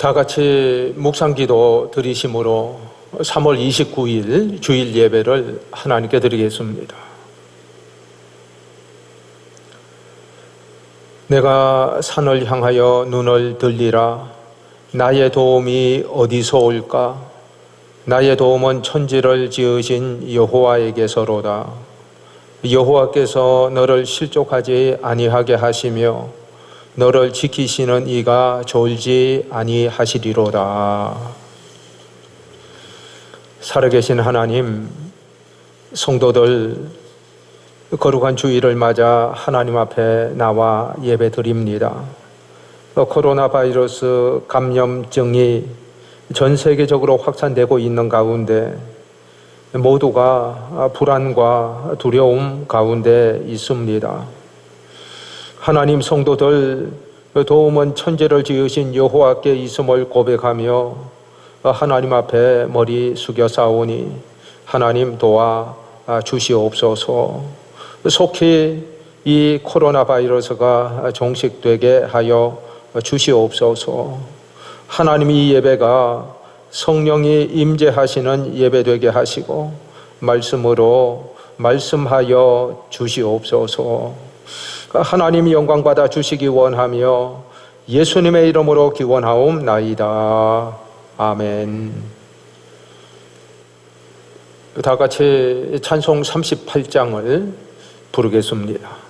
다 같이 묵상기도 드리심으로 3월 29일 주일 예배를 하나님께 드리겠습니다. 내가 산을 향하여 눈을 들리라. 나의 도움이 어디서 올까? 나의 도움은 천지를 지으신 여호와에게서로다. 여호와께서 너를 실족하지 아니하게 하시며 너를 지키시는 이가 졸지 아니하시리로다. 살아계신 하나님, 성도들 거룩한 주일을 맞아 하나님 앞에 나와 예배드립니다. 코로나 바이러스 감염증이 전 세계적으로 확산되고 있는 가운데 모두가 불안과 두려움 가운데 있습니다. 하나님, 성도들 도움은 천지를 지으신 여호와께 있음을 고백하며 하나님 앞에 머리 숙여 싸우니 하나님 도와 주시옵소서. 속히 이 코로나 바이러스가 종식되게 하여 주시옵소서. 하나님, 이 예배가 성령이 임재하시는 예배되게 하시고 말씀으로 말씀하여 주시옵소서. 하나님 영광 받아 주시기 원하며 예수님의 이름으로 기원하옵나이다. 아멘. 다 같이 찬송 38장을 부르겠습니다.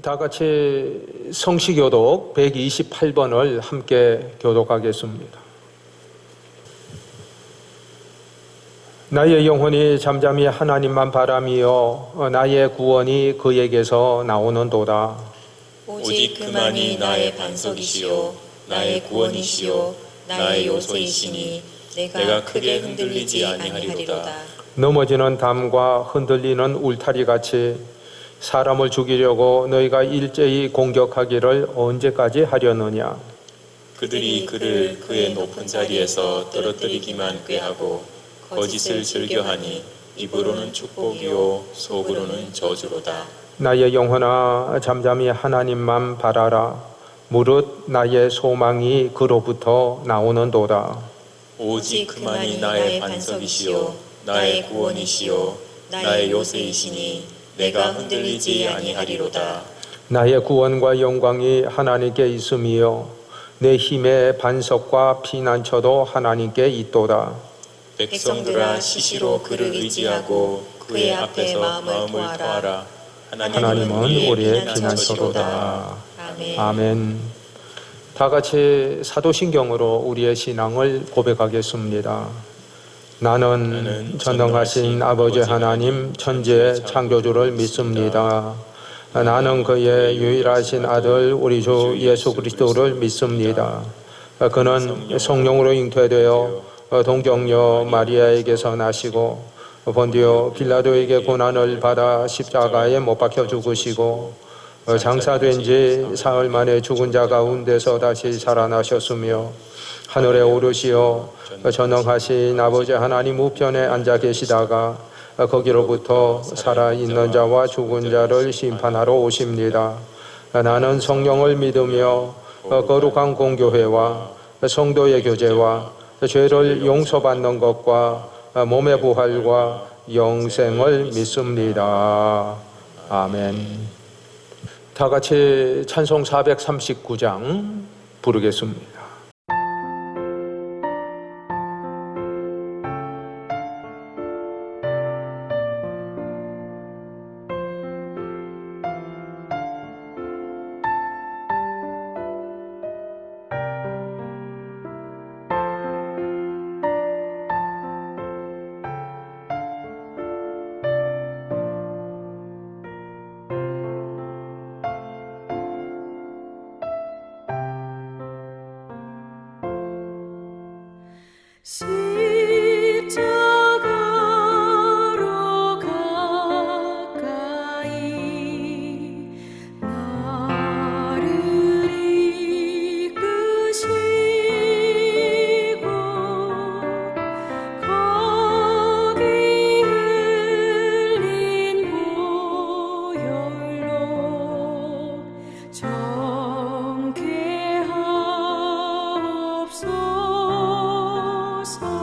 다 같이 성시교독 128번을 함께 교독하겠습니다. 나의 영혼이 잠잠히 하나님만 바라며 나의 구원이 그에게서 나오는도다. 오직 그만이 나의 반석이시요 나의 구원이시요 나의 요소이시니 내가 크게 흔들리지 아니하리로다. 넘어지는 담과 흔들리는 울타리같이 사람을 죽이려고 너희가 일제히 공격하기를 언제까지 하려느냐. 그들이 그를 그의 높은 자리에서 떨어뜨리기만 꾀하고 거짓을 즐겨하니 입으로는 축복이요 속으로는 저주로다. 나의 영혼아 잠잠히 하나님만 바라라. 무릇 나의 소망이 그로부터 나오는도다. 오직 그만이 나의 반석이시요 나의 구원이시요 나의 요새이시니 내가 흔들리지 아니하리로다. 나의 구원과 영광이 하나님께 있음이요 내 힘의 반석과 피난처도 하나님께 있도다. 백성들아 시시로 그를 의지하고 그의 앞에서 마음을 토하라. 하나님은 우리의 피난처로다. 아멘. 다 같이 사도신경으로 우리의 신앙을 고백하겠습니다. 나는 전능하신 아버지 하나님 천지의 창조주를 믿습니다. 나는 그의 유일하신 아들 우리 주 예수 그리스도를 믿습니다. 그는 성령으로 잉태되어 동정녀 마리아에게서 나시고 본디오 빌라도에게 고난을 받아 십자가에 못 박혀 죽으시고 장사된 지 사흘 만에 죽은 자 가운데서 다시 살아나셨으며 하늘에 오르시어 전능하신 아버지 하나님 우편에 앉아 계시다가 거기로부터 살아있는 자와 죽은 자를 심판하러 오십니다. 나는 성령을 믿으며 거룩한 공교회와 성도의 교제와 죄를 용서받는 것과 몸의 부활과 영생을 믿습니다. 아멘. 다 같이 찬송 439장 부르겠습니다. 십자가로 가까이 나를 이끄시고 거기 흘린 보혈로 정케하옵소서.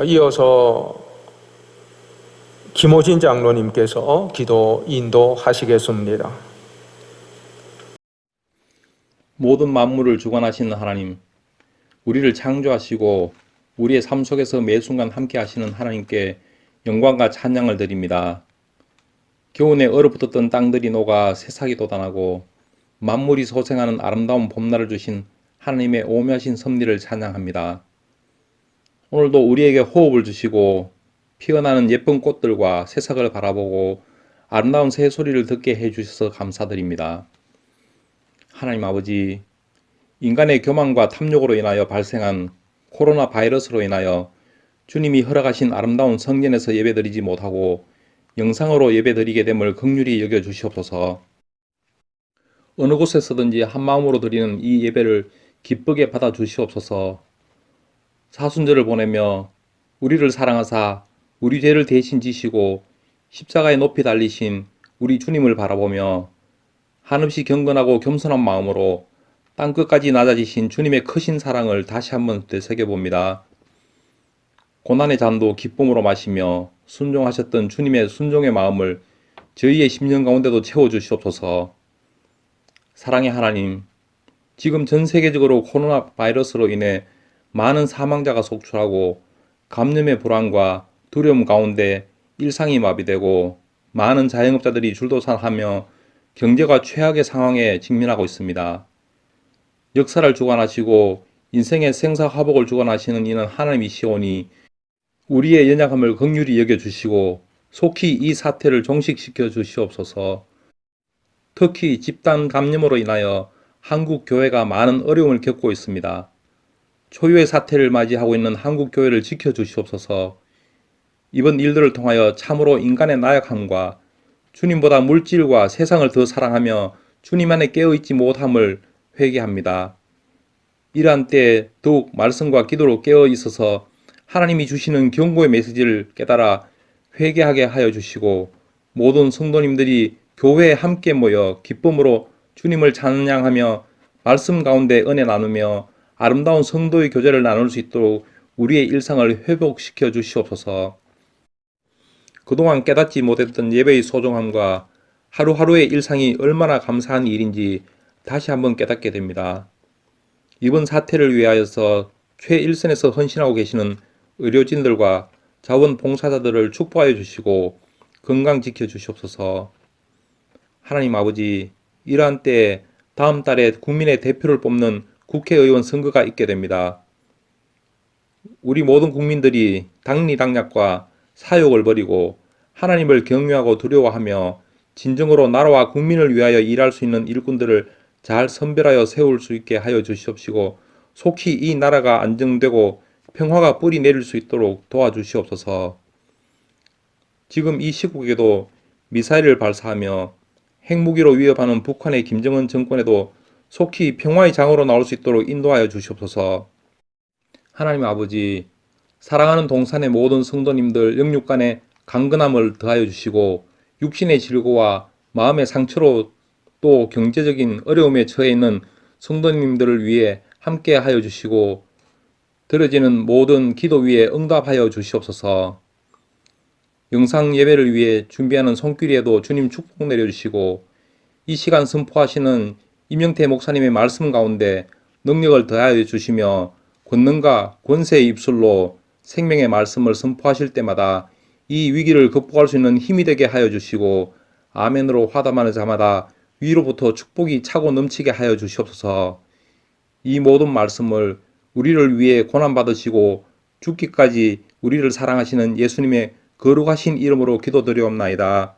이어서 김호진 장로님께서 기도 인도하시겠습니다. 모든 만물을 주관하시는 하나님, 우리를 창조하시고 우리의 삶 속에서 매 순간 함께 하시는 하나님께 영광과 찬양을 드립니다. 겨우내 얼어붙었던 땅들이 녹아 새싹이 돋아나고 만물이 소생하는 아름다운 봄날을 주신 하나님의 오묘하신 섭리를 찬양합니다. 오늘도 우리에게 호흡을 주시고 피어나는 예쁜 꽃들과 새싹을 바라보고 아름다운 새소리를 듣게 해주셔서 감사드립니다. 하나님 아버지, 인간의 교만과 탐욕으로 인하여 발생한 코로나 바이러스로 인하여 주님이 허락하신 아름다운 성전에서 예배드리지 못하고 영상으로 예배드리게 됨을 긍휼히 여겨주시옵소서. 어느 곳에서든지 한마음으로 드리는 이 예배를 기쁘게 받아주시옵소서. 사순절을 보내며 우리를 사랑하사 우리 죄를 대신 지시고 십자가에 높이 달리신 우리 주님을 바라보며 한없이 경건하고 겸손한 마음으로 땅끝까지 낮아지신 주님의 크신 사랑을 다시 한번 되새겨봅니다. 고난의 잔도 기쁨으로 마시며 순종하셨던 주님의 순종의 마음을 저희의 심령 가운데도 채워주시옵소서. 사랑의 하나님, 지금 전 세계적으로 코로나 바이러스로 인해 많은 사망자가 속출하고 감염의 불안과 두려움 가운데 일상이 마비되고 많은 자영업자들이 줄도산하며 경제가 최악의 상황에 직면하고 있습니다. 역사를 주관하시고 인생의 생사화복을 주관하시는 이는 하나님이시오니 우리의 연약함을 긍휼히 여겨주시고 속히 이 사태를 종식시켜 주시옵소서. 특히 집단 감염으로 인하여 한국 교회가 많은 어려움을 겪고 있습니다. 초유의 사태를 맞이하고 있는 한국 교회를 지켜주시옵소서. 이번 일들을 통하여 참으로 인간의 나약함과 주님보다 물질과 세상을 더 사랑하며 주님 안에 깨어있지 못함을 회개합니다. 이러한 때에 더욱 말씀과 기도로 깨어있어서 하나님이 주시는 경고의 메시지를 깨달아 회개하게 하여 주시고 모든 성도님들이 교회에 함께 모여 기쁨으로 주님을 찬양하며 말씀 가운데 은혜 나누며 아름다운 성도의 교제를 나눌 수 있도록 우리의 일상을 회복시켜 주시옵소서. 그동안 깨닫지 못했던 예배의 소중함과 하루하루의 일상이 얼마나 감사한 일인지 다시 한번 깨닫게 됩니다. 이번 사태를 위하여서 최일선에서 헌신하고 계시는 의료진들과 자원봉사자들을 축복하여 주시고 건강 지켜 주시옵소서. 하나님 아버지, 이러한 때에 다음 달에 국민의 대표를 뽑는 국회의원 선거가 있게 됩니다. 우리 모든 국민들이 당리당략과 사욕을 버리고 하나님을 경외하고 두려워하며 진정으로 나라와 국민을 위하여 일할 수 있는 일꾼들을 잘 선별하여 세울 수 있게 하여 주시옵시고 속히 이 나라가 안정되고 평화가 뿌리 내릴 수 있도록 도와주시옵소서. 지금 이 시국에도 미사일을 발사하며 핵무기로 위협하는 북한의 김정은 정권에도 속히 평화의 장으로 나올 수 있도록 인도하여 주시옵소서. 하나님 아버지, 사랑하는 동산의 모든 성도님들 영육간에 강건함을 더하여 주시고 육신의 질고와 마음의 상처로 또 경제적인 어려움에 처해 있는 성도님들을 위해 함께 하여 주시고 드려지는 모든 기도 위에 응답하여 주시옵소서. 영상 예배를 위해 준비하는 손길에도 주님 축복 내려주시고 이 시간 선포하시는 임영태 목사님의 말씀 가운데 능력을 더하여 주시며 권능과 권세의 입술로 생명의 말씀을 선포하실 때마다 이 위기를 극복할 수 있는 힘이 되게 하여 주시고 아멘으로 화답하는 자마다 위로부터 축복이 차고 넘치게 하여 주시옵소서. 이 모든 말씀을 우리를 위해 고난받으시고 죽기까지 우리를 사랑하시는 예수님의 거룩하신 이름으로 기도드리옵나이다.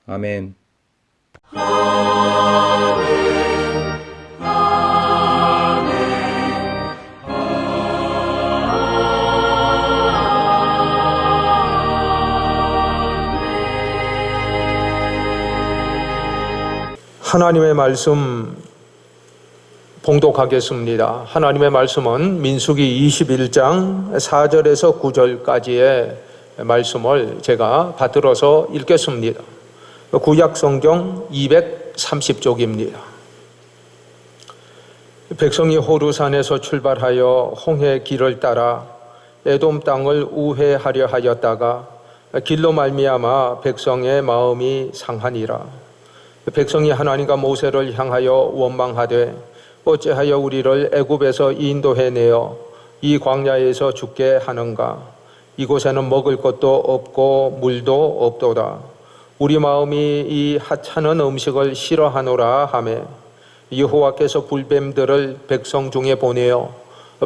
아멘. 하나님의 말씀 봉독하겠습니다. 하나님의 말씀은 민수기 21장 4절에서 9절까지의 말씀을 제가 받들어서 읽겠습니다. 구약 성경 230쪽입니다. 백성이 호르산에서 출발하여 홍해 길을 따라 에돔 땅을 우회하려 하였다가 길로 말미암아 백성의 마음이 상하니라. 백성이 하나님과 모세를 향하여 원망하되 어찌하여 우리를 애굽에서 인도해내어 이 광야에서 죽게 하는가? 이곳에는 먹을 것도 없고 물도 없도다. 우리 마음이 이 하찮은 음식을 싫어하노라 하매 여호와께서 불뱀들을 백성 중에 보내어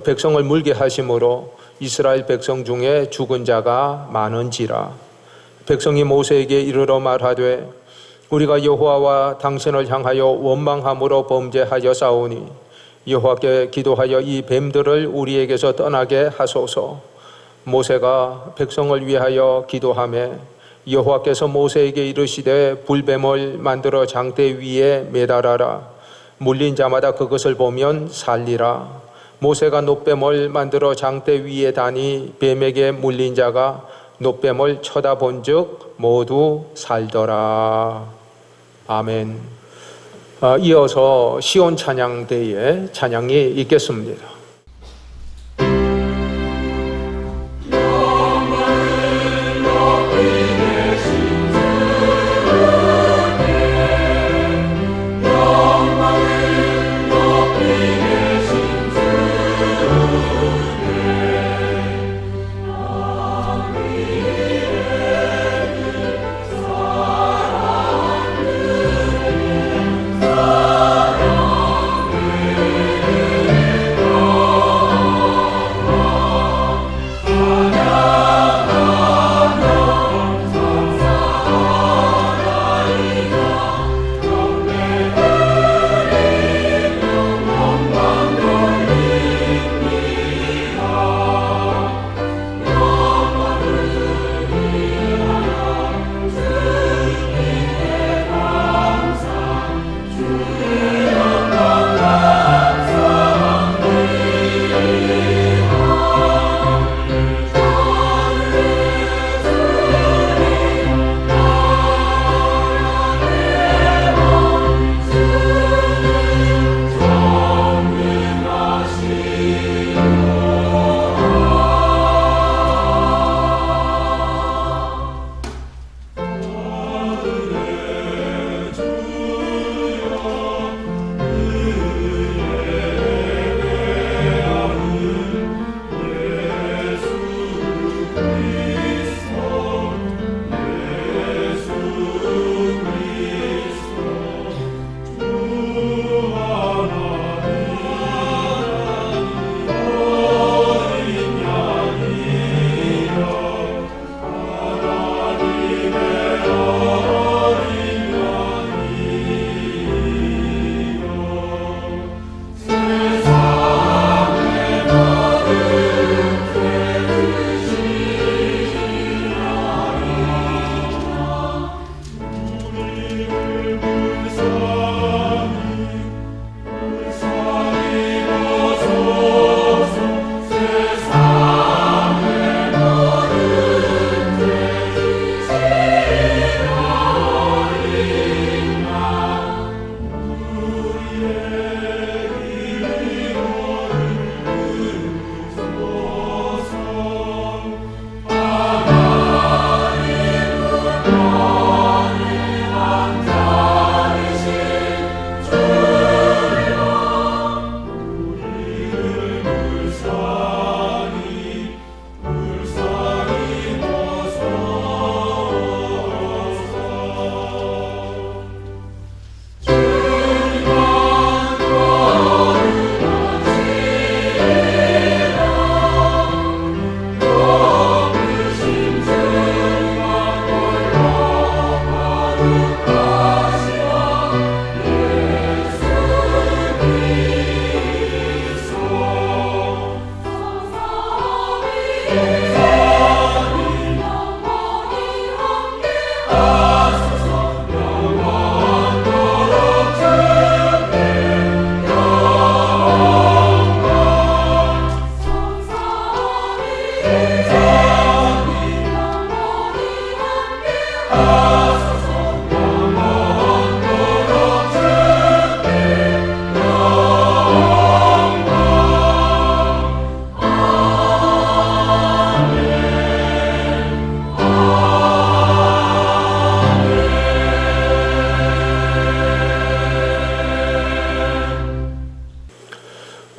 백성을 물게 하심으로 이스라엘 백성 중에 죽은 자가 많은지라. 백성이 모세에게 이르러 말하되 우리가 여호와와 당신을 향하여 원망함으로 범죄하여 싸우니 여호와께 기도하여 이 뱀들을 우리에게서 떠나게 하소서. 모세가 백성을 위하여 기도하매 여호와께서 모세에게 이르시되 불뱀을 만들어 장대 위에 매달아라. 물린 자마다 그것을 보면 살리라. 모세가 놋뱀을 만들어 장대 위에 다니 뱀에게 물린 자가 놋뱀을 쳐다본 즉 모두 살더라. 아멘. 이어서 시온 찬양대의 찬양이 있겠습니다.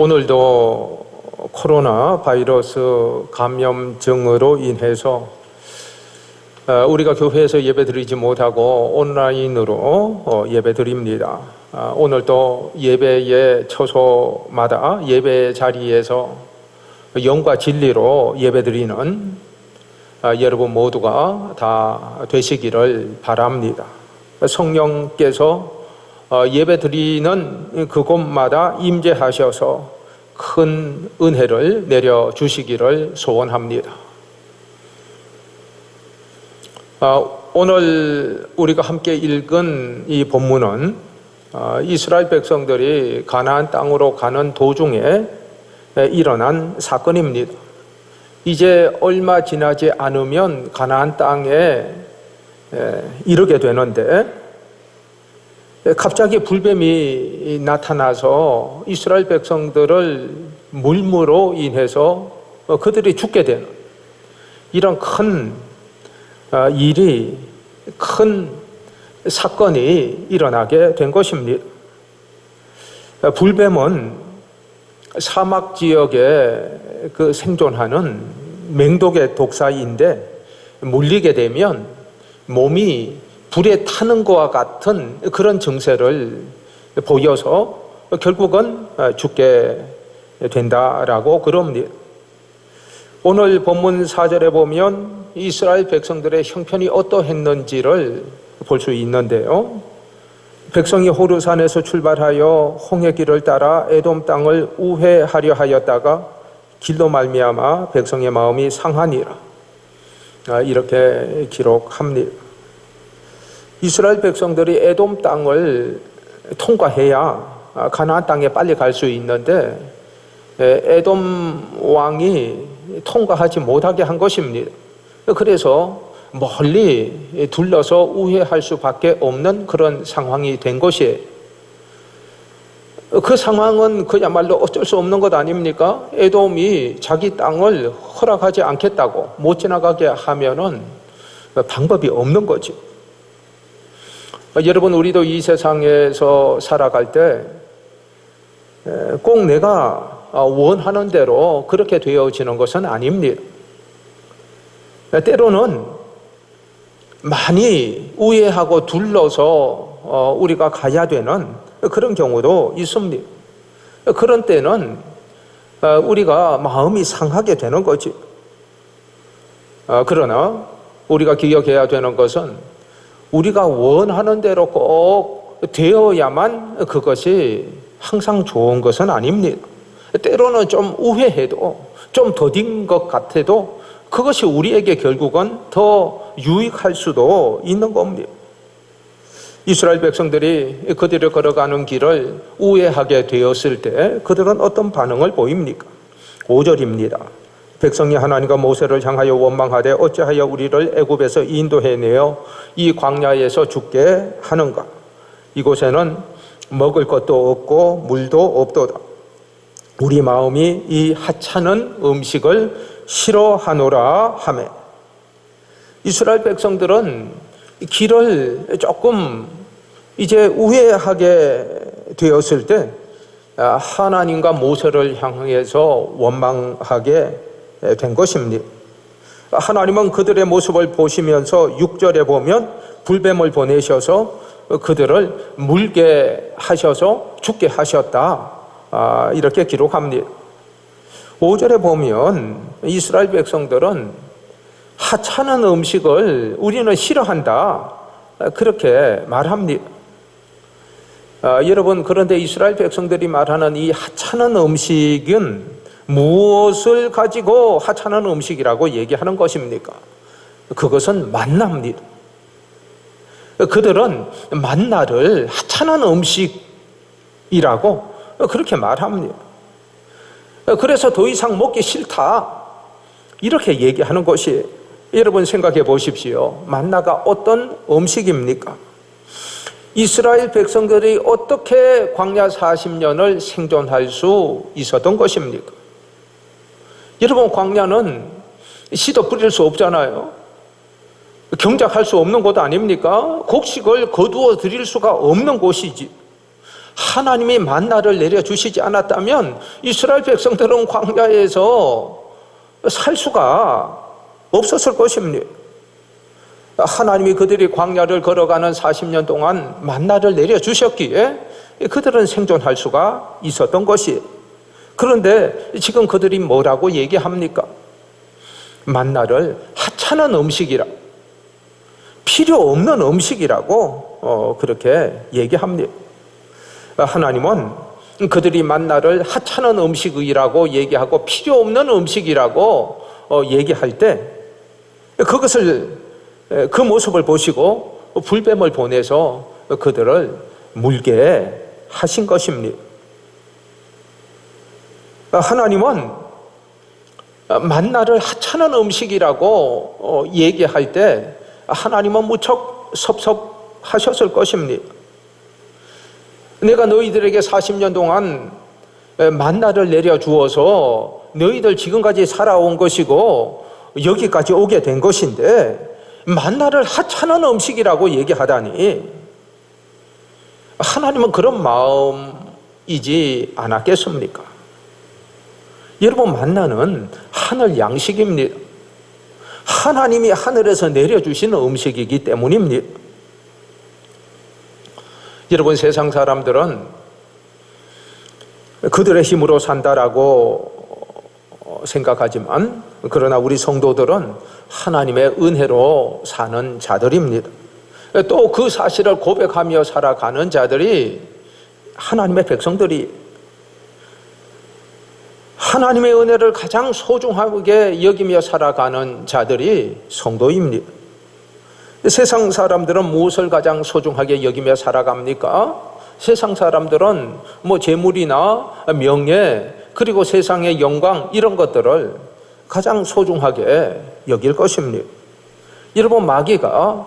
오늘도 코로나 바이러스 감염증으로 인해서 우리가 교회에서 예배드리지 못하고 온라인으로 예배드립니다. 오늘도 예배의 처소마다 예배 자리에서 영과 진리로 예배드리는 여러분 모두가 다 되시기를 바랍니다. 성령께서 예배드리는 그곳마다 임재하셔서 큰 은혜를 내려주시기를 소원합니다. 오늘 우리가 함께 읽은 이 본문은 이스라엘 백성들이 가나안 땅으로 가는 도중에 일어난 사건입니다. 이제 얼마 지나지 않으면 가나안 땅에 이르게 되는데 갑자기 불뱀이 나타나서 이스라엘 백성들을 물무로 인해서 그들이 죽게 되는 이런 큰 일이, 큰 사건이 일어나게 된 것입니다. 불뱀은 사막 지역에 생존하는 맹독의 독사인데 물리게 되면 몸이 불에 타는 것과 같은 그런 증세를 보여서 결국은 죽게 된다라고 그럽니다. 오늘 본문 4절에 보면 이스라엘 백성들의 형편이 어떠했는지를 볼 수 있는데요. 백성이 호르산에서 출발하여 홍해 길을 따라 에돔 땅을 우회하려 하였다가 길로 말미암아 백성의 마음이 상하니라. 이렇게 기록합니다. 이스라엘 백성들이 에돔 땅을 통과해야 가나안 땅에 빨리 갈 수 있는데 에돔 왕이 통과하지 못하게 한 것입니다. 그래서 멀리 둘러서 우회할 수밖에 없는 그런 상황이 된 것이에요. 그 상황은 그야말로 어쩔 수 없는 것 아닙니까? 에돔이 자기 땅을 허락하지 않겠다고 못 지나가게 하면은 방법이 없는 거지. 여러분, 우리도 이 세상에서 살아갈 때 꼭 내가 원하는 대로 그렇게 되어지는 것은 아닙니다. 때로는 많이 우회하고 둘러서 우리가 가야 되는 그런 경우도 있습니다. 그런 때는 우리가 마음이 상하게 되는 거지. 그러나 우리가 기억해야 되는 것은 우리가 원하는 대로 꼭 되어야만 그것이 항상 좋은 것은 아닙니다. 때로는 좀 우회해도 좀 더딘 것 같아도 그것이 우리에게 결국은 더 유익할 수도 있는 겁니다. 이스라엘 백성들이 그들이 걸어가는 길을 우회하게 되었을 때 그들은 어떤 반응을 보입니까? 5절입니다. 백성이 하나님과 모세를 향하여 원망하되 어찌하여 우리를 애굽에서 인도해내어 이 광야에서 죽게 하는가? 이곳에는 먹을 것도 없고 물도 없도다. 우리 마음이 이 하찮은 음식을 싫어하노라 하매. 이스라엘 백성들은 길을 조금 이제 우회하게 되었을 때 하나님과 모세를 향해서 원망하게 된 것입니다. 하나님은 그들의 모습을 보시면서 6절에 보면 불뱀을 보내셔서 그들을 물게 하셔서 죽게 하셨다. 이렇게 기록합니다. 5절에 보면 이스라엘 백성들은 하찮은 음식을 우리는 싫어한다. 그렇게 말합니다. 여러분, 그런데 이스라엘 백성들이 말하는 이 하찮은 음식은 무엇을 가지고 하찮은 음식이라고 얘기하는 것입니까? 그것은 만나입니다. 그들은 만나를 하찮은 음식이라고 그렇게 말합니다. 그래서 더 이상 먹기 싫다 이렇게 얘기하는 것이, 여러분 생각해 보십시오. 만나가 어떤 음식입니까? 이스라엘 백성들이 어떻게 광야 40년을 생존할 수 있었던 것입니까? 여러분, 광야는 씨도 뿌릴 수 없잖아요. 경작할 수 없는 곳 아닙니까? 곡식을 거두어 드릴 수가 없는 곳이지. 하나님이 만나를 내려주시지 않았다면 이스라엘 백성들은 광야에서 살 수가 없었을 것입니다. 하나님이 그들이 광야를 걸어가는 40년 동안 만나를 내려주셨기에 그들은 생존할 수가 있었던 것이에요. 그런데 지금 그들이 뭐라고 얘기합니까? 만나를 하찮은 음식이라, 필요 없는 음식이라고 그렇게 얘기합니다. 하나님은 그들이 만나를 하찮은 음식이라고 얘기하고 필요 없는 음식이라고 얘기할 때 그것을, 그 모습을 보시고 불뱀을 보내서 그들을 물게 하신 것입니다. 하나님은 만나를 하찮은 음식이라고 얘기할 때 하나님은 무척 섭섭하셨을 것입니다. 내가 너희들에게 40년 동안 만나를 내려주어서 너희들 지금까지 살아온 것이고 여기까지 오게 된 것인데 만나를 하찮은 음식이라고 얘기하다니, 하나님은 그런 마음이지 않았겠습니까? 여러분, 만나는 하늘 양식입니다. 하나님이 하늘에서 내려주시는 음식이기 때문입니다. 여러분, 세상 사람들은 그들의 힘으로 산다라고 생각하지만, 그러나 우리 성도들은 하나님의 은혜로 사는 자들입니다. 또 그 사실을 고백하며 살아가는 자들이 하나님의 백성들이, 하나님의 은혜를 가장 소중하게 여기며 살아가는 자들이 성도입니다. 세상 사람들은 무엇을 가장 소중하게 여기며 살아갑니까? 세상 사람들은 재물이나 명예, 그리고 세상의 영광, 이런 것들을 가장 소중하게 여길 것입니다. 여러분, 마귀가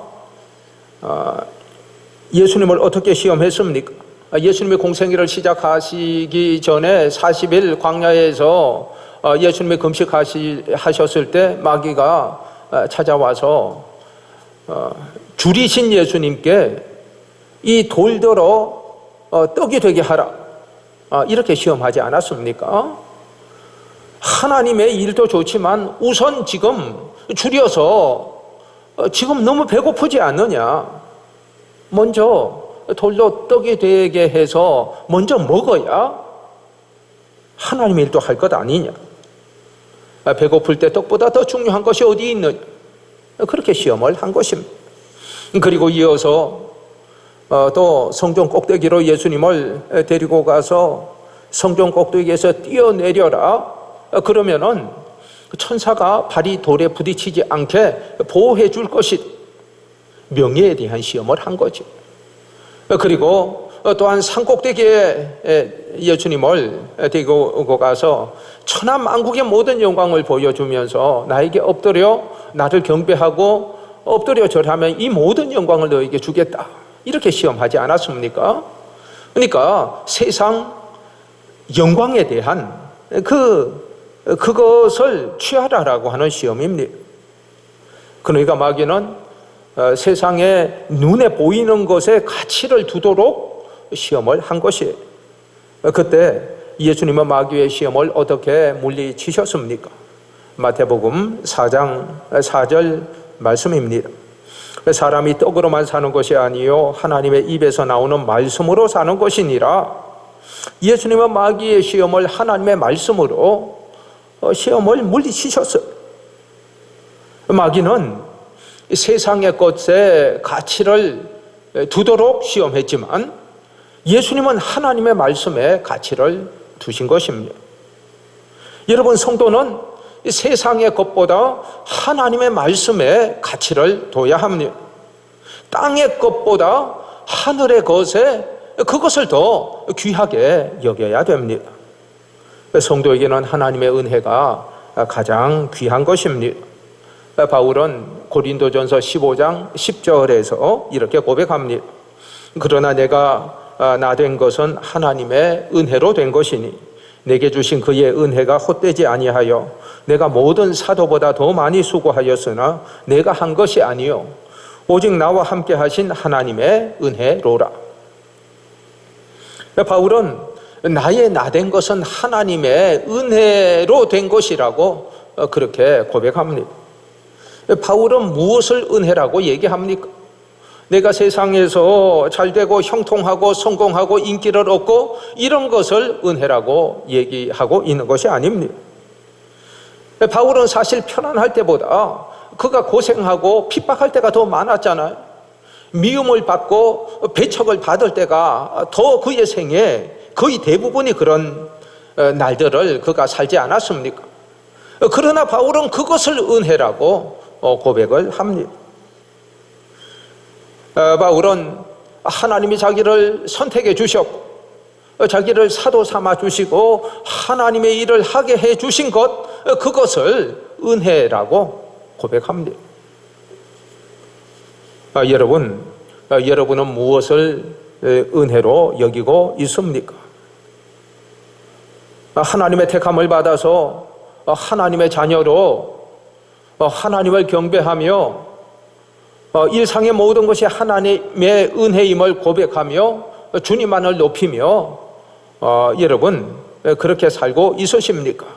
예수님을 어떻게 시험했습니까? 예수님이 공생애를 시작하시기 전에 40일 광야에서 예수님이 금식하셨을 때 마귀가 찾아와서 줄이신 예수님께 이 돌들어 떡이 되게 하라, 이렇게 시험하지 않았습니까? 하나님의 일도 좋지만 우선 지금 줄여서 지금 너무 배고프지 않느냐, 먼저 돌로 떡이 되게 해서 먼저 먹어야 하나님의 일도 할 것 아니냐, 배고플 때 떡보다 더 중요한 것이 어디 있느냐, 그렇게 시험을 한 것입니다. 그리고 이어서 또 성전 꼭대기로 예수님을 데리고 가서 성전 꼭대기에서 뛰어내려라, 그러면은 천사가 발이 돌에 부딪히지 않게 보호해 줄 것이, 명예에 대한 시험을 한 거죠. 그리고 또한 산 꼭대기에 예수님을 데리고 가서 천하만국의 모든 영광을 보여주면서 나에게 엎드려 나를 경배하고 엎드려 절하면 이 모든 영광을 너에게 주겠다, 이렇게 시험하지 않았습니까? 그러니까 세상 영광에 대한 그것을 취하라라고 하는 시험입니다. 그러니까 마귀는 세상에 눈에 보이는 것에 가치를 두도록 시험을 한 것이에요. 그때 예수님은 마귀의 시험을 어떻게 물리치셨습니까? 마태복음 4장 4절 말씀입니다. 사람이 떡으로만 사는 것이 아니요 하나님의 입에서 나오는 말씀으로 사는 것이니라. 예수님은 마귀의 시험을 하나님의 말씀으로 시험을 물리치셨어요. 마귀는 세상의 것에 가치를 두도록 시험했지만 예수님은 하나님의 말씀에 가치를 두신 것입니다. 여러분, 성도는 이 세상의 것보다 하나님의 말씀에 가치를 둬야 합니다. 땅의 것보다 하늘의 것에 그것을 더 귀하게 여겨야 됩니다. 성도에게는 하나님의 은혜가 가장 귀한 것입니다. 바울은 고린도전서 15장 10절에서 이렇게 고백합니다. 그러나 내가 나된 것은 하나님의 은혜로 된 것이니 내게 주신 그의 은혜가 헛되지 아니하여 내가 모든 사도보다 더 많이 수고하였으나 내가 한 것이 아니요 오직 나와 함께 하신 하나님의 은혜로라. 바울은 나의 나된 것은 하나님의 은혜로 된 것이라고 그렇게 고백합니다. 바울은 무엇을 은혜라고 얘기합니까? 내가 세상에서 잘되고 형통하고 성공하고 인기를 얻고 이런 것을 은혜라고 얘기하고 있는 것이 아닙니다. 바울은 사실 편안할 때보다 그가 고생하고 핍박할 때가 더 많았잖아요. 미움을 받고 배척을 받을 때가 더 그의 생에 거의 대부분이 그런 날들을 그가 살지 않았습니까? 그러나 바울은 그것을 은혜라고 고백을 합니다. 바울은 하나님이 자기를 선택해 주셨고 자기를 사도 삼아 주시고 하나님의 일을 하게 해 주신 것, 그것을 은혜라고 고백합니다. 여러분은 무엇을 은혜로 여기고 있습니까? 하나님의 택함을 받아서 하나님의 자녀로 하나님을 경배하며 일상의 모든 것이 하나님의 은혜임을 고백하며 주님만을 높이며 여러분 그렇게 살고 있으십니까?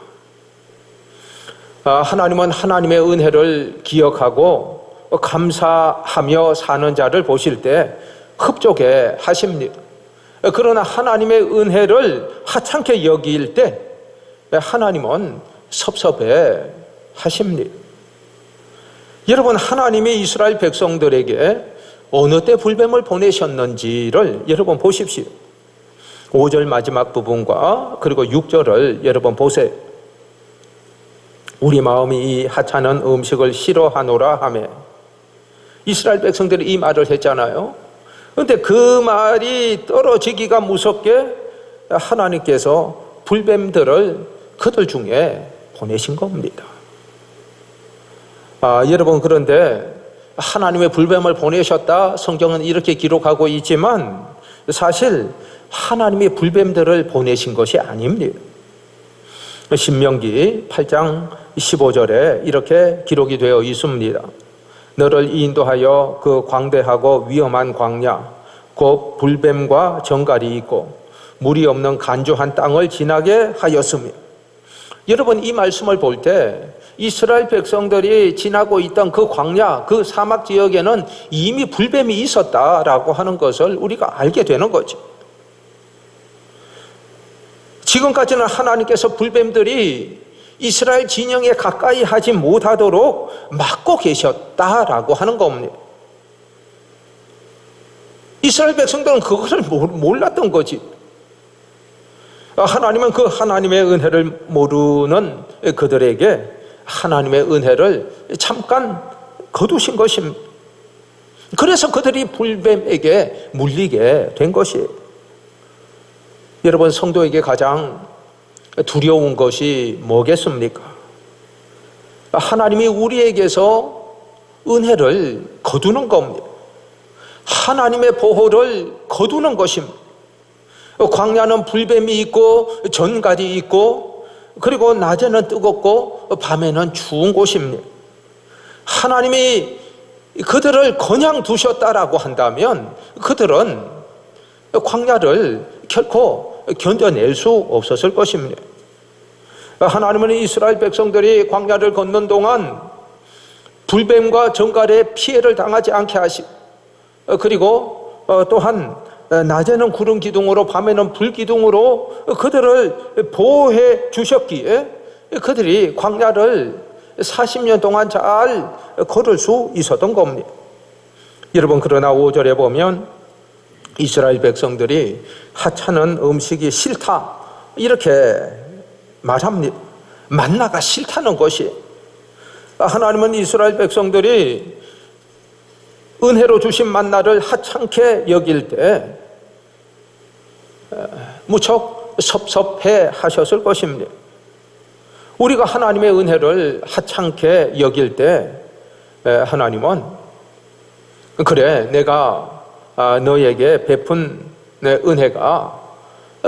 하나님은 하나님의 은혜를 기억하고 감사하며 사는 자를 보실 때 흡족해 하십니다. 그러나 하나님의 은혜를 하찮게 여길 때 하나님은 섭섭해 하십니다. 여러분, 하나님이 이스라엘 백성들에게 어느 때 불뱀을 보내셨는지를 여러분 보십시오. 5절 마지막 부분과 그리고 6절을 여러분 보세요. 우리 마음이 이 하찮은 음식을 싫어하노라 하며, 이스라엘 백성들이 이 말을 했잖아요. 그런데 그 말이 떨어지기가 무섭게 하나님께서 불뱀들을 그들 중에 보내신 겁니다. 여러분, 그런데 하나님의 불뱀을 보내셨다 성경은 이렇게 기록하고 있지만 사실 하나님이 불뱀들을 보내신 것이 아닙니다. 신명기 8장 15절에 이렇게 기록이 되어 있습니다. 너를 인도하여 그 광대하고 위험한 광야 곧 불뱀과 정갈이 있고 물이 없는 간조한 땅을 지나게 하였으며, 여러분 이 말씀을 볼 때 이스라엘 백성들이 지나고 있던 그 광야, 그 사막 지역에는 이미 불뱀이 있었다라고 하는 것을 우리가 알게 되는 거죠. 지금까지는 하나님께서 불뱀들이 이스라엘 진영에 가까이 하지 못하도록 막고 계셨다라고 하는 겁니다. 이스라엘 백성들은 그것을 몰랐던 거지. 하나님은 그 하나님의 은혜를 모르는 그들에게 하나님의 은혜를 잠깐 거두신 것입니다. 그래서 그들이 불뱀에게 물리게 된 것이에요. 여러분, 성도에게 가장 두려운 것이 뭐겠습니까? 하나님이 우리에게서 은혜를 거두는 겁니다. 하나님의 보호를 거두는 것입니다. 광야는 불뱀이 있고 전갈이 있고 그리고 낮에는 뜨겁고 밤에는 추운 곳입니다. 하나님이 그들을 그냥 두셨다라고 한다면 그들은 광야를 결코 견뎌낼 수 없었을 것입니다. 하나님은 이스라엘 백성들이 광야를 걷는 동안 불뱀과 정갈에 피해를 당하지 않게 하시고, 그리고 또한 낮에는 구름 기둥으로 밤에는 불 기둥으로 그들을 보호해 주셨기에 그들이 광야를 40년 동안 잘 걸을 수 있었던 겁니다. 여러분, 그러나 5절에 보면 이스라엘 백성들이 하찮은 음식이 싫다 이렇게 말합니다. 만나가 싫다는 것이. 하나님은 이스라엘 백성들이 은혜로 주신 만나를 하찮게 여길 때 무척 섭섭해 하셨을 것입니다. 우리가 하나님의 은혜를 하찮게 여길 때 하나님은 그래, 내가 너에게 베푼 내 은혜가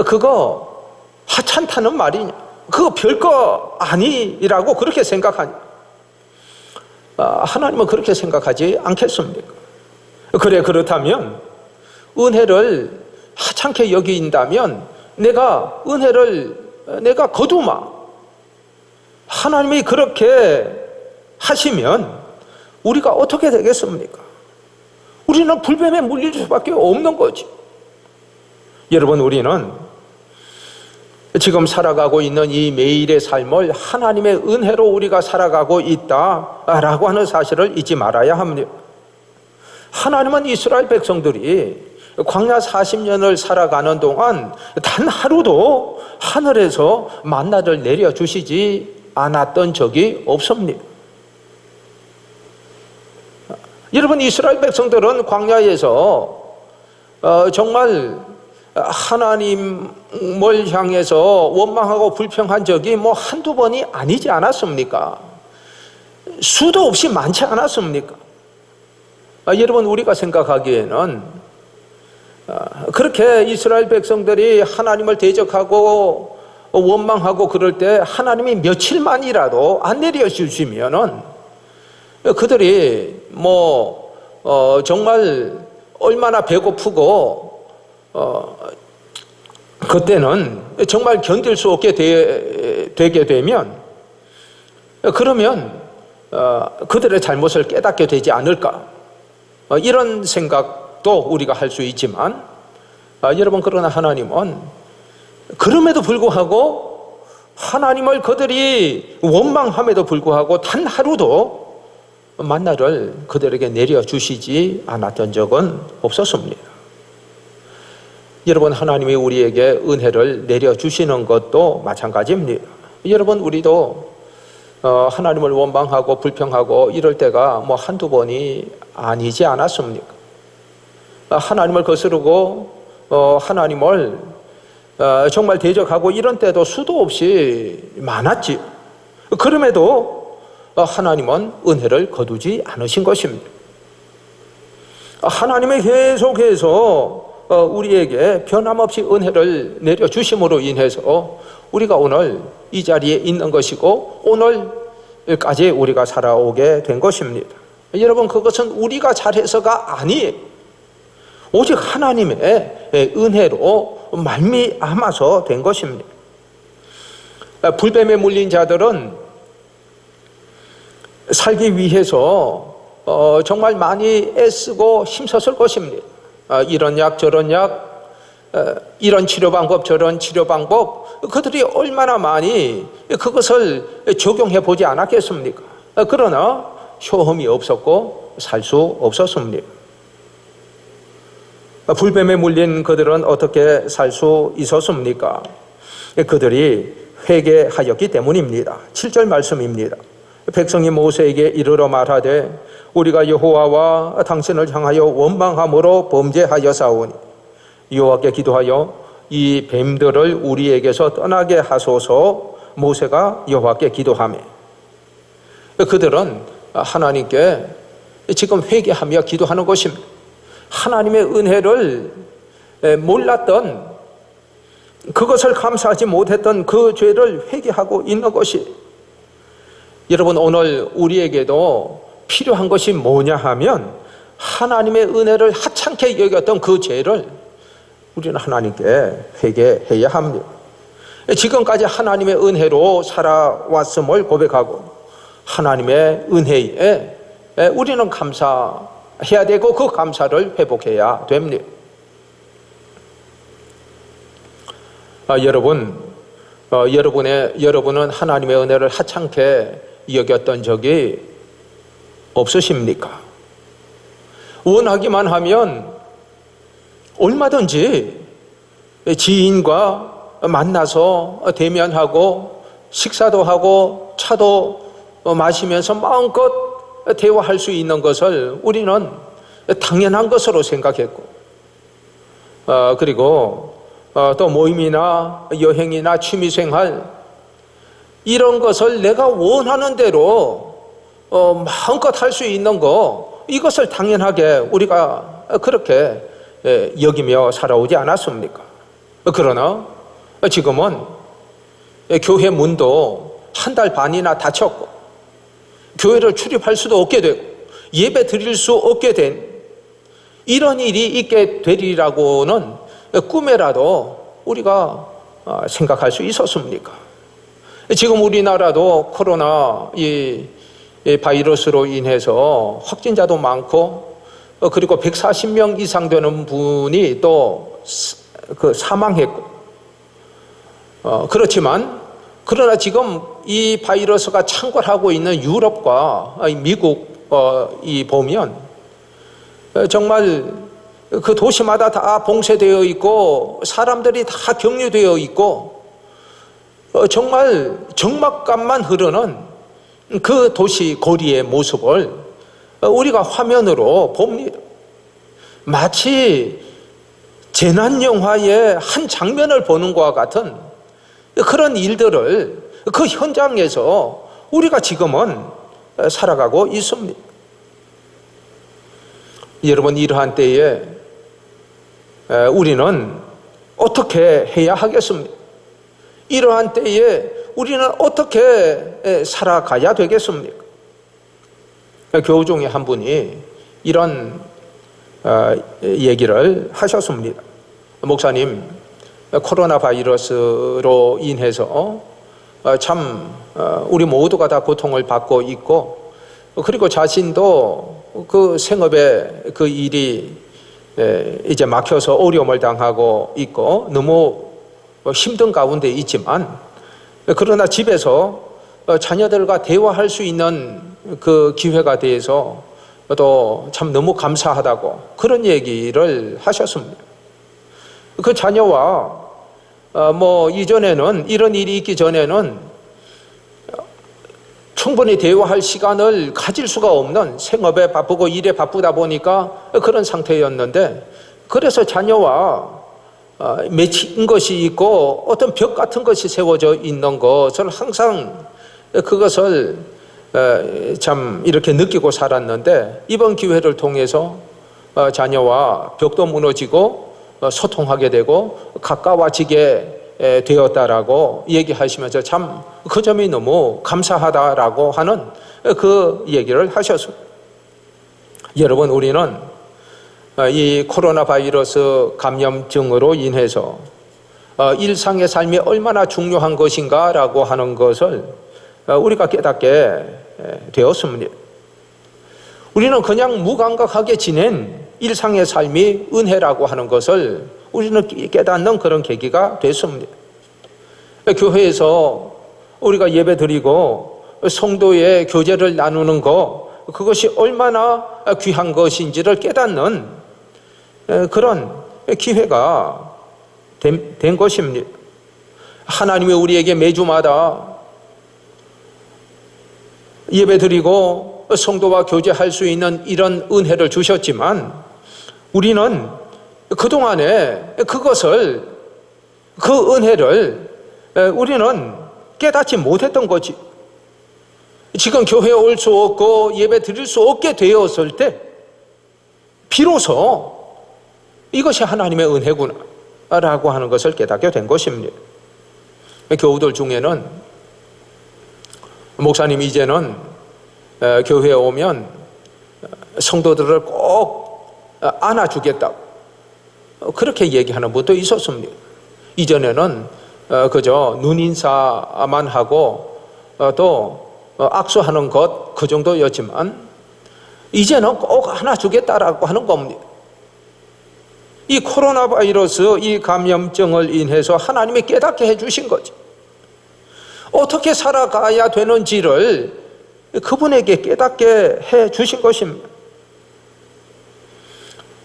그거 하찮다는 말이냐, 그거 별거 아니라고 그렇게 생각하냐? 하나님은 그렇게 생각하지 않겠습니까? 그래, 그렇다면 은혜를 하찮게 여긴다면 내가 은혜를 내가 거두마. 하나님이 그렇게 하시면 우리가 어떻게 되겠습니까? 우리는 불뱀에 물릴 수밖에 없는 거지. 여러분, 우리는 지금 살아가고 있는 이 매일의 삶을 하나님의 은혜로 우리가 살아가고 있다라고 하는 사실을 잊지 말아야 합니다. 하나님은 이스라엘 백성들이 광야 40년을 살아가는 동안 단 하루도 하늘에서 만나를 내려주시지 않았던 적이 없습니다. 여러분, 이스라엘 백성들은 광야에서 정말 하나님을 향해서 원망하고 불평한 적이 한두 번이 아니지 않았습니까? 수도 없이 많지 않았습니까? 여러분, 우리가 생각하기에는 그렇게 이스라엘 백성들이 하나님을 대적하고 원망하고 그럴 때 하나님이 며칠만이라도 안 내려주시면은 그들이 정말 얼마나 배고프고 그때는 정말 견딜 수 없게 되게 되면 그러면 그들의 잘못을 깨닫게 되지 않을까, 이런 생각도 우리가 할 수 있지만 여러분, 그러나 하나님은 그럼에도 불구하고 하나님을 그들이 원망함에도 불구하고 단 하루도 만나를 그들에게 내려주시지 않았던 적은 없었습니다. 여러분, 하나님이 우리에게 은혜를 내려주시는 것도 마찬가지입니다. 여러분, 우리도 하나님을 원망하고 불평하고 이럴 때가 한두 번이 아니지 않았습니까? 하나님을 거스르고 하나님을 정말 대적하고 이런 때도 수도 없이 많았지. 그럼에도 하나님은 은혜를 거두지 않으신 것입니다. 하나님이 계속해서 우리에게 변함없이 은혜를 내려주심으로 인해서 우리가 오늘 이 자리에 있는 것이고 오늘까지 우리가 살아오게 된 것입니다. 여러분, 그것은 우리가 잘해서가 아니에요. 오직 하나님의 은혜로 말미암아서 된 것입니다. 불뱀에 물린 자들은 살기 위해서 정말 많이 애쓰고 힘썼을 것입니다. 이런 약 저런 약, 이런 치료 방법 저런 치료 방법, 그들이 얼마나 많이 그것을 적용해 보지 않았겠습니까? 그러나 효험이 없었고 살 수 없었습니다. 불뱀에 물린 그들은 어떻게 살 수 있었습니까? 그들이 회개하였기 때문입니다. 7절 말씀입니다. 백성이 모세에게 이르러 말하되 우리가 여호와와 당신을 향하여 원망함으로 범죄하여사오니 여호와께 기도하여 이 뱀들을 우리에게서 떠나게 하소서. 모세가 여호와께 기도하며, 그들은 하나님께 지금 회개하며 기도하는 것입니다. 하나님의 은혜를 몰랐던, 그것을 감사하지 못했던 그 죄를 회개하고 있는 것이, 여러분, 오늘 우리에게도 필요한 것이 뭐냐 하면 하나님의 은혜를 하찮게 여겼던 그 죄를 우리는 하나님께 회개해야 합니다. 지금까지 하나님의 은혜로 살아왔음을 고백하고 하나님의 은혜에 우리는 감사해야 되고 그 감사를 회복해야 됩니다. 여러분은 하나님의 은혜를 하찮게 여겼던 적이 없으십니까? 원하기만 하면 얼마든지 지인과 만나서 대면하고 식사도 하고 차도 마시면서 마음껏 대화할 수 있는 것을 우리는 당연한 것으로 생각했고, 그리고 또 모임이나 여행이나 취미생활 이런 것을 내가 원하는 대로 마음껏 할 수 있는 거, 이것을 당연하게 우리가 그렇게 여기며 살아오지 않았습니까? 그러나 지금은 교회 문도 한 달 반이나 닫혔고 교회를 출입할 수도 없게 되고 예배 드릴 수 없게 된 이런 일이 있게 되리라고는 꿈에라도 우리가 생각할 수 있었습니까? 지금 우리나라도 코로나 이 바이러스로 인해서 확진자도 많고, 그리고 140명 이상 되는 분이 또 사망했고, 그렇지만 그러나 지금 이 바이러스가 창궐하고 있는 유럽과 미국이 보면 정말 그 도시마다 다 봉쇄되어 있고 사람들이 다 격리되어 있고 정말 적막감만 흐르는 그 도시 거리의 모습을 우리가 화면으로 봅니다. 마치 재난영화의 한 장면을 보는 것과 같은 그런 일들을 그 현장에서 우리가 지금은 살아가고 있습니다. 여러분, 이러한 때에 우리는 어떻게 해야 하겠습니까? 이러한 때에 우리는 어떻게 살아가야 되겠습니까? 교우 중에 한 분이 이런 얘기를 하셨습니다. 목사님, 코로나 바이러스로 인해서 참 우리 모두가 다 고통을 받고 있고, 그리고 자신도 그 생업에 그 일이 이제 막혀서 어려움을 당하고 있고 너무 힘든 가운데 있지만, 그러나 집에서 자녀들과 대화할 수 있는 그 기회가 돼서 또 참 너무 감사하다고 그런 얘기를 하셨습니다. 그 자녀와 이전에는 이런 일이 있기 전에는 충분히 대화할 시간을 가질 수가 없는, 생업에 바쁘고 일에 바쁘다 보니까 그런 상태였는데, 그래서 자녀와 맺힌 것이 있고 어떤 벽 같은 것이 세워져 있는 것을 항상 그것을 참 이렇게 느끼고 살았는데, 이번 기회를 통해서 자녀와 벽도 무너지고 소통하게 되고 가까워지게 되었다라고 얘기하시면서 참 그 점이 너무 감사하다라고 하는 그 얘기를 하셨습니다. 여러분, 우리는 이 코로나 바이러스 감염증으로 인해서 일상의 삶이 얼마나 중요한 것인가라고 하는 것을 우리가 깨닫게 되었습니다. 우리는 그냥 무감각하게 지낸 일상의 삶이 은혜라고 하는 것을 우리는 깨닫는 그런 계기가 됐습니다. 교회에서 우리가 예배 드리고 성도의 교제를 나누는 것, 그것이 얼마나 귀한 것인지를 깨닫는 그런 기회가 된 것입니다. 하나님이 우리에게 매주마다 예배 드리고 성도와 교제할 수 있는 이런 은혜를 주셨지만, 우리는 그동안에 그 은혜를 우리는 깨닫지 못했던 거지. 지금 교회에 올 수 없고 예배 드릴 수 없게 되었을 때 비로소 이것이 하나님의 은혜구나 라고 하는 것을 깨닫게 된 것입니다. 교우들 중에는 목사님, 이제는 교회에 오면 성도들을 꼭 안아주겠다고 그렇게 얘기하는 분도 있었습니다. 이전에는 그저 눈인사만 하고 또 악수하는 것, 그 정도였지만 이제는 꼭 안아주겠다라고 하는 겁니다. 이 코로나 바이러스, 이 감염증을 인해서 하나님이 깨닫게 해주신 거죠. 어떻게 살아가야 되는지를 그분에게 깨닫게 해주신 것입니다.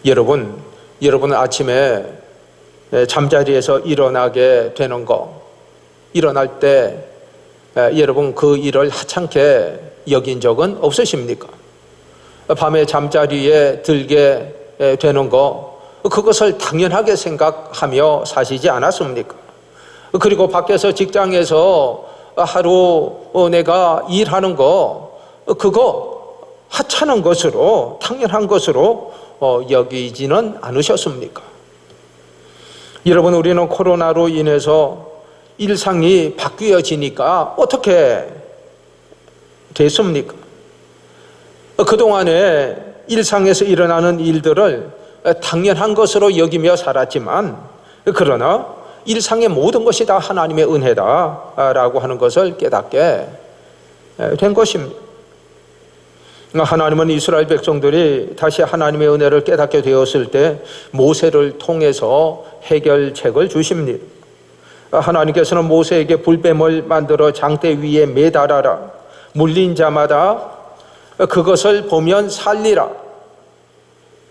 여러분은 아침에 잠자리에서 일어나게 되는 거, 일어날 때 여러분 그 일을 하찮게 여긴 적은 없으십니까? 밤에 잠자리에 들게 되는 거, 그것을 당연하게 생각하며 사시지 않았습니까? 그리고 밖에서 직장에서 하루 내가 일하는 거, 그거 하찮은 것으로, 당연한 것으로 여기지는 않으셨습니까? 여러분, 우리는 코로나로 인해서 일상이 바뀌어지니까 어떻게 됐습니까? 그동안에 일상에서 일어나는 일들을 당연한 것으로 여기며 살았지만, 그러나 일상의 모든 것이 다 하나님의 은혜다라고 하는 것을 깨닫게 된 것입니다. 하나님은 이스라엘 백성들이 다시 하나님의 은혜를 깨닫게 되었을 때 모세를 통해서 해결책을 주십니다. 하나님께서는 모세에게 불뱀을 만들어 장대 위에 매달아라. 물린 자마다 그것을 보면 살리라.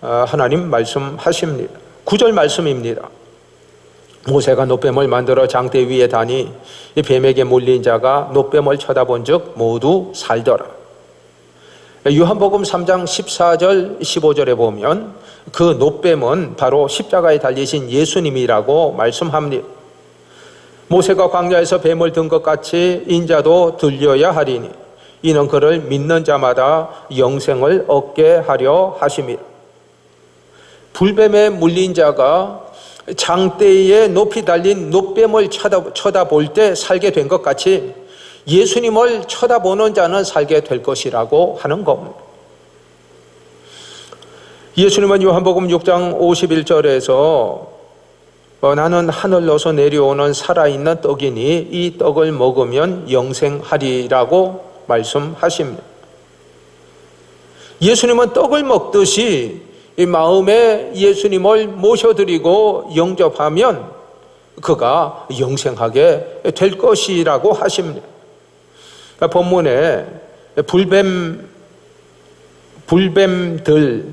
하나님 말씀하십니다. 9절 말씀입니다. 모세가 놋뱀을 만들어 장대 위에 다니 이 뱀에게 물린 자가 놋뱀을 쳐다본 즉 모두 살더라. 요한복음 3장 14절 15절에 보면 그 놋뱀은 바로 십자가에 달리신 예수님이라고 말씀합니다. 모세가 광야에서 뱀을 든 것 같이 인자도 들려야 하리니 이는 그를 믿는 자마다 영생을 얻게 하려 하심이라. 불뱀에 물린 자가 장대에 높이 달린 놋뱀을 쳐다볼 때 살게 된 것 같이 예수님을 쳐다보는 자는 살게 될 것이라고 하는 겁니다. 예수님은 요한복음 6장 51절에서 나는 하늘로서 내려오는 살아있는 떡이니 이 떡을 먹으면 영생하리라고 말씀하십니다. 예수님은 떡을 먹듯이 이 마음에 예수님을 모셔드리고 영접하면 그가 영생하게 될 것이라고 하십니다. 본문에 불뱀들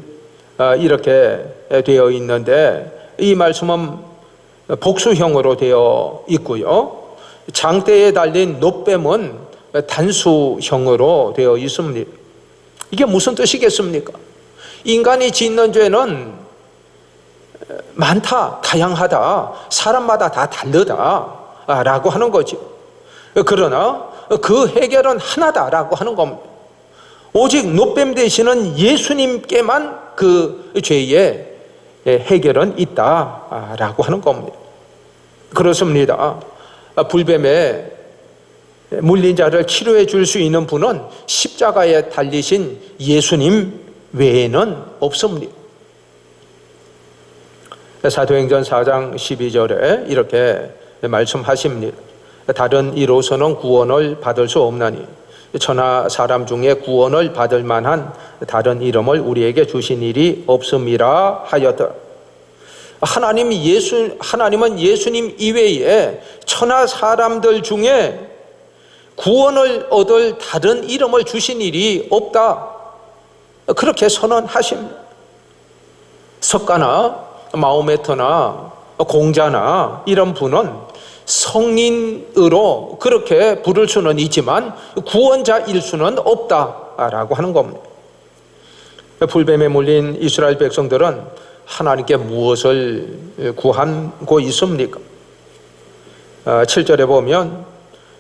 이렇게 되어 있는데 이 말씀은 복수형으로 되어 있고요. 장대에 달린 놋뱀은 단수형으로 되어 있습니다. 이게 무슨 뜻이겠습니까? 인간이 짓는 죄는 많다, 다양하다, 사람마다 다 다르다라고 하는 거죠. 그러나 그 해결은 하나다라고 하는 겁니다. 오직 놋뱀 되시는 예수님께만 그 죄의 해결은 있다라고 하는 겁니다. 그렇습니다. 불뱀에 물린 자를 치료해 줄 수 있는 분은 십자가에 달리신 예수님 외에는 없습니다. 사도행전 4장 12절에 이렇게 말씀하십니다. 다른 이로서는 구원을 받을 수 없나니 천하 사람 중에 구원을 받을 만한 다른 이름을 우리에게 주신 일이 없음이라 하였더라. 하나님은 예수님 이외에 천하 사람들 중에 구원을 얻을 다른 이름을 주신 일이 없다. 그렇게 선언하십니다. 석가나 마호메트나 공자나 이런 분은 성인으로 그렇게 부를 수는 있지만 구원자일 수는 없다라고 하는 겁니다. 불뱀에 물린 이스라엘 백성들은 하나님께 무엇을 구하고 있습니까? 7절에 보면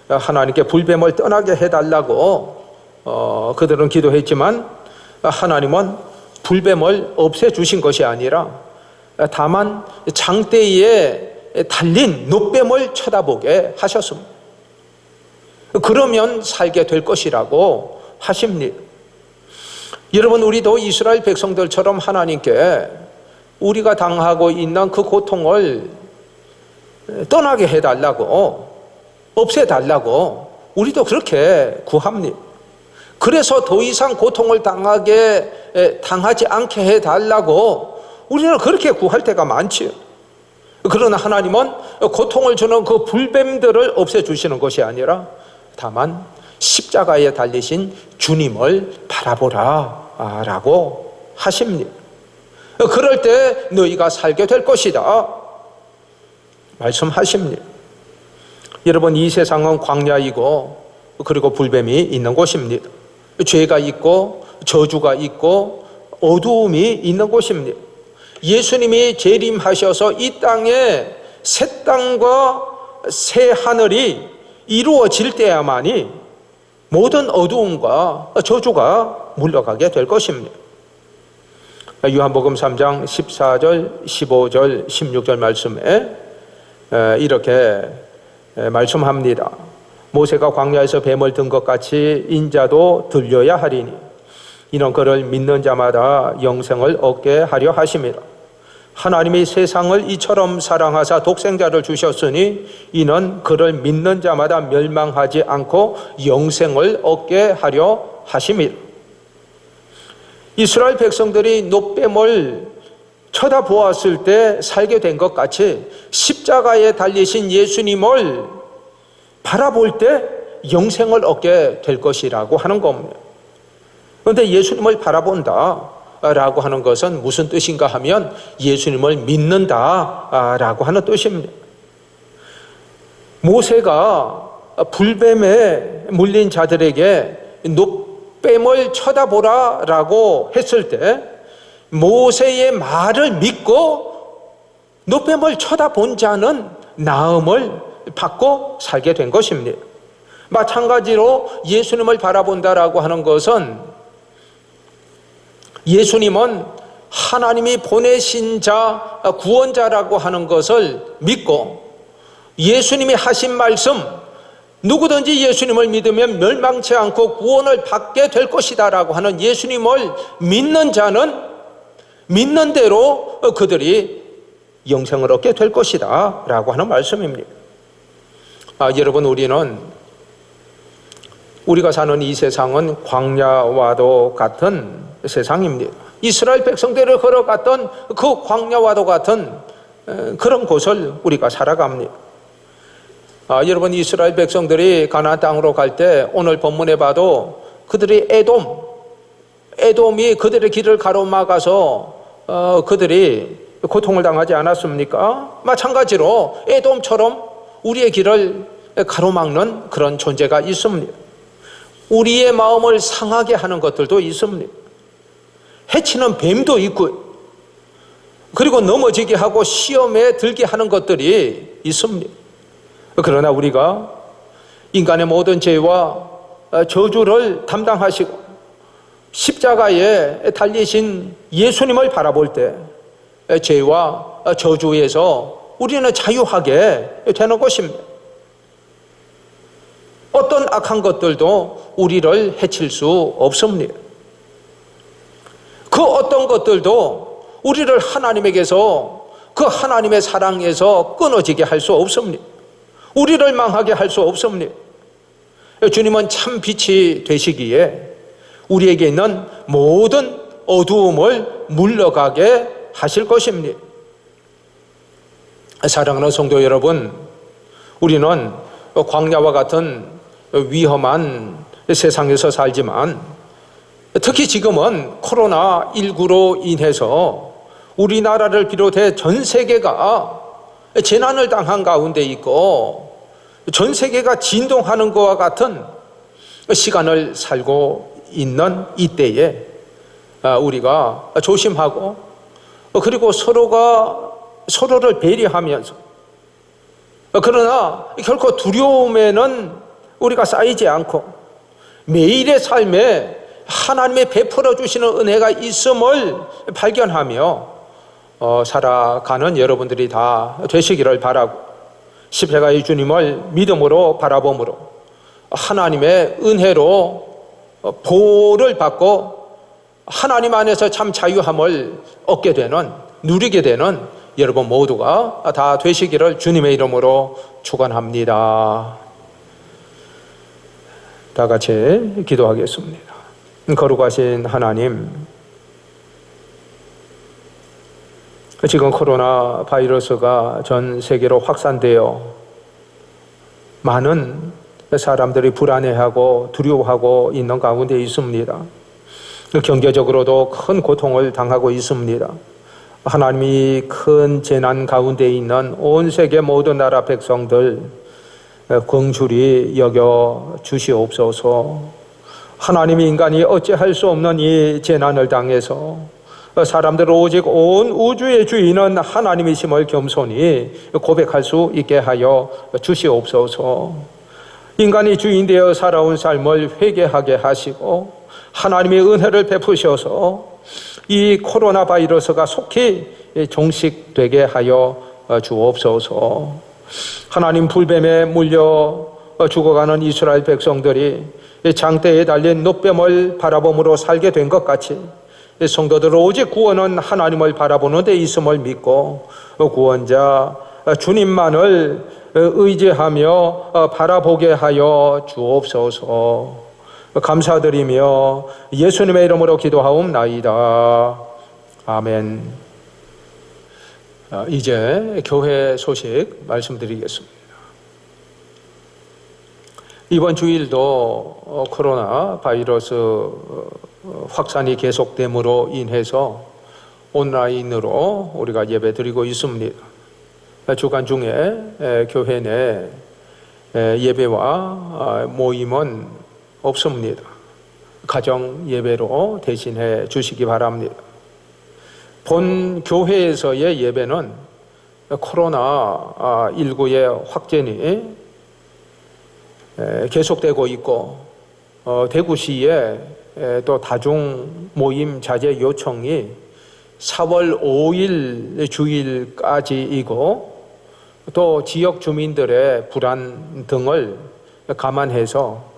하나님께 불뱀을 떠나게 해달라고 그들은 기도했지만 하나님은 불뱀을 없애주신 것이 아니라 다만 장대에 달린 놋뱀을 쳐다보게 하셨습니다. 그러면 살게 될 것이라고 하십니다. 여러분, 우리도 이스라엘 백성들처럼 하나님께 우리가 당하고 있는 그 고통을 떠나게 해달라고, 없애달라고 우리도 그렇게 구합니다. 그래서 더 이상 고통을 당하지 않게 해달라고 우리는 그렇게 구할 때가 많지요. 그러나 하나님은 고통을 주는 그 불뱀들을 없애주시는 것이 아니라 다만 십자가에 달리신 주님을 바라보라 라고 하십니다. 그럴 때 너희가 살게 될 것이다 말씀하십니다. 여러분, 이 세상은 광야이고 그리고 불뱀이 있는 곳입니다. 죄가 있고 저주가 있고 어두움이 있는 곳입니다. 예수님이 재림하셔서 이 땅에 새 땅과 새 하늘이 이루어질 때야만이 모든 어두움과 저주가 물러가게 될 것입니다. 요한복음 3장 14절, 15절, 16절 말씀에 이렇게 말씀합니다. 모세가 광야에서 뱀을 든 것 같이 인자도 들려야 하리니 이는 그를 믿는 자마다 영생을 얻게 하려 하심이라. 하나님이 세상을 이처럼 사랑하사 독생자를 주셨으니 이는 그를 믿는 자마다 멸망하지 않고 영생을 얻게 하려 하심이라. 이스라엘 백성들이 놋뱀을 쳐다보았을 때 살게 된 것 같이 십자가에 달리신 예수님을 바라볼 때 영생을 얻게 될 것이라고 하는 겁니다. 그런데 예수님을 바라본다 라고 하는 것은 무슨 뜻인가 하면 예수님을 믿는다 라고 하는 뜻입니다. 모세가 불뱀에 물린 자들에게 놋뱀을 쳐다보라 라고 했을 때 모세의 말을 믿고 놋뱀을 쳐다본 자는 나음을 받고 살게 된 것입니다. 마찬가지로 예수님을 바라본다라고 하는 것은 예수님은 하나님이 보내신 자, 구원자라고 하는 것을 믿고 예수님이 하신 말씀, 누구든지 예수님을 믿으면 멸망치 않고 구원을 받게 될 것이다 라고 하는 예수님을 믿는 자는 믿는 대로 그들이 영생을 얻게 될 것이다 라고 하는 말씀입니다. 여러분, 우리가 사는 이 세상은 광야와도 같은 세상입니다. 이스라엘 백성들을 걸어갔던 그 광야와도 같은 그런 곳을 우리가 살아갑니다. 여러분, 이스라엘 백성들이 가나안 땅으로 갈 때 오늘 본문에 봐도 그들이 에돔이 그들의 길을 가로막아서 그들이 고통을 당하지 않았습니까? 마찬가지로 에돔처럼 우리의 길을 가로막는 그런 존재가 있습니다. 우리의 마음을 상하게 하는 것들도 있습니다. 해치는 뱀도 있고, 그리고 넘어지게 하고 시험에 들게 하는 것들이 있습니다. 그러나 우리가 인간의 모든 죄와 저주를 담당하시고 십자가에 달리신 예수님을 바라볼 때 죄와 저주에서 우리는 자유하게 되는 것입니다. 어떤 악한 것들도 우리를 해칠 수 없습니다. 그 어떤 것들도 우리를 하나님에게서, 그 하나님의 사랑에서 끊어지게 할 수 없습니다. 우리를 망하게 할 수 없습니다. 주님은 참 빛이 되시기에 우리에게 있는 모든 어두움을 물러가게 하실 것입니다. 사랑하는 성도 여러분, 우리는 광야와 같은 위험한 세상에서 살지만 특히 지금은 코로나19로 인해서 우리나라를 비롯해 전 세계가 재난을 당한 가운데 있고 전 세계가 진동하는 것과 같은 시간을 살고 있는 이때에 우리가 조심하고 그리고 서로가 서로를 배려하면서, 그러나 결코 두려움에는 우리가 쌓이지 않고 매일의 삶에 하나님의 베풀어 주시는 은혜가 있음을 발견하며 살아가는 여러분들이 다 되시기를 바라고, 십자가의 주님을 믿음으로 바라봄으로 하나님의 은혜로 보호를 받고 하나님 안에서 참 자유함을 얻게 되는, 누리게 되는 여러분 모두가 다 되시기를 주님의 이름으로 축원합니다. 다 같이 기도하겠습니다. 거룩하신 하나님, 지금 코로나 바이러스가 전 세계로 확산되어 많은 사람들이 불안해하고 두려워하고 있는 가운데 있습니다. 경제적으로도 큰 고통을 당하고 있습니다. 하나님이 큰 재난 가운데 있는 온 세계 모든 나라 백성들, 긍휼히 여겨 주시옵소서. 하나님이 인간이 어찌할 수 없는 이 재난을 당해서 사람들 오직 온 우주의 주인은 하나님이심을 겸손히 고백할 수 있게 하여 주시옵소서. 인간이 주인 되어 살아온 삶을 회개하게 하시고 하나님의 은혜를 베푸셔서 이 코로나 바이러스가 속히 종식되게 하여 주옵소서. 하나님, 불뱀에 물려 죽어가는 이스라엘 백성들이 장대에 달린 노뱀을 바라봄으로 살게 된 것 같이 성도들 오직 구원은 하나님을 바라보는 데 있음을 믿고 구원자 주님만을 의지하며 바라보게 하여 주옵소서. 감사드리며 예수님의 이름으로 기도하옵나이다. 아멘. 이제 교회 소식 말씀드리겠습니다. 이번 주일도 코로나 바이러스 확산이 계속됨으로 인해서 온라인으로 우리가 예배드리고 있습니다. 주간 중에 교회 내 예배와 모임은 없습니다. 가정 예배로 대신해 주시기 바랍니다. 본 교회에서의 예배는 코로나19의 확진이 계속되고 있고 대구시에 또 다중 모임 자제 요청이 4월 5일 주일까지이고 또 지역 주민들의 불안 등을 감안해서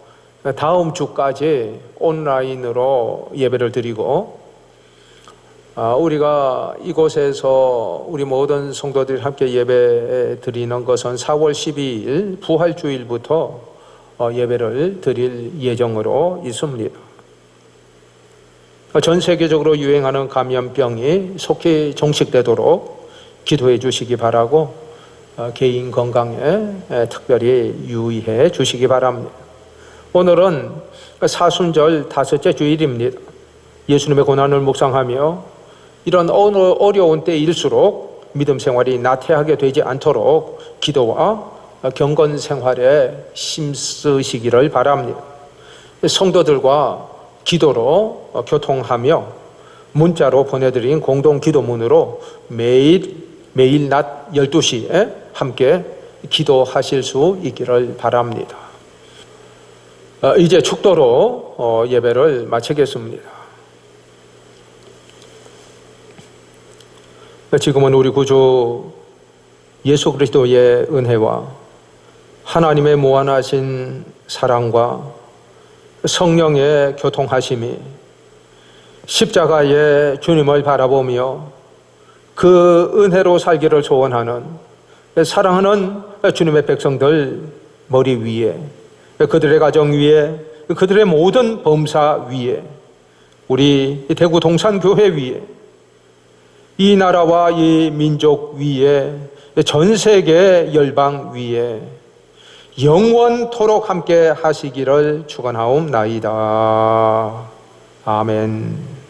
다음 주까지 온라인으로 예배를 드리고 우리가 이곳에서 우리 모든 성도들이 함께 예배 드리는 것은 4월 12일 부활주일부터 예배를 드릴 예정으로 있습니다. 전 세계적으로 유행하는 감염병이 속히 종식되도록 기도해 주시기 바라고 개인 건강에 특별히 유의해 주시기 바랍니다. 오늘은 사순절 5째 주일입니다. 예수님의 고난을 묵상하며 이런 어려운 때일수록 믿음 생활이 나태하게 되지 않도록 기도와 경건 생활에 힘쓰시기를 바랍니다. 성도들과 기도로 교통하며 문자로 보내드린 공동 기도문으로 매일 낮 12시에 함께 기도하실 수 있기를 바랍니다. 이제 축도로 예배를 마치겠습니다. 지금은 우리 구주 예수 그리스도의 은혜와 하나님의 무한하신 사랑과 성령의 교통하심이 십자가의 주님을 바라보며 그 은혜로 살기를 소원하는 사랑하는 주님의 백성들 머리 위에, 그들의 가정 위에, 그들의 모든 범사 위에, 우리 대구 동산교회 위에, 이 나라와 이 민족 위에, 전 세계 열방 위에 영원토록 함께 하시기를 축원하옵나이다. 아멘.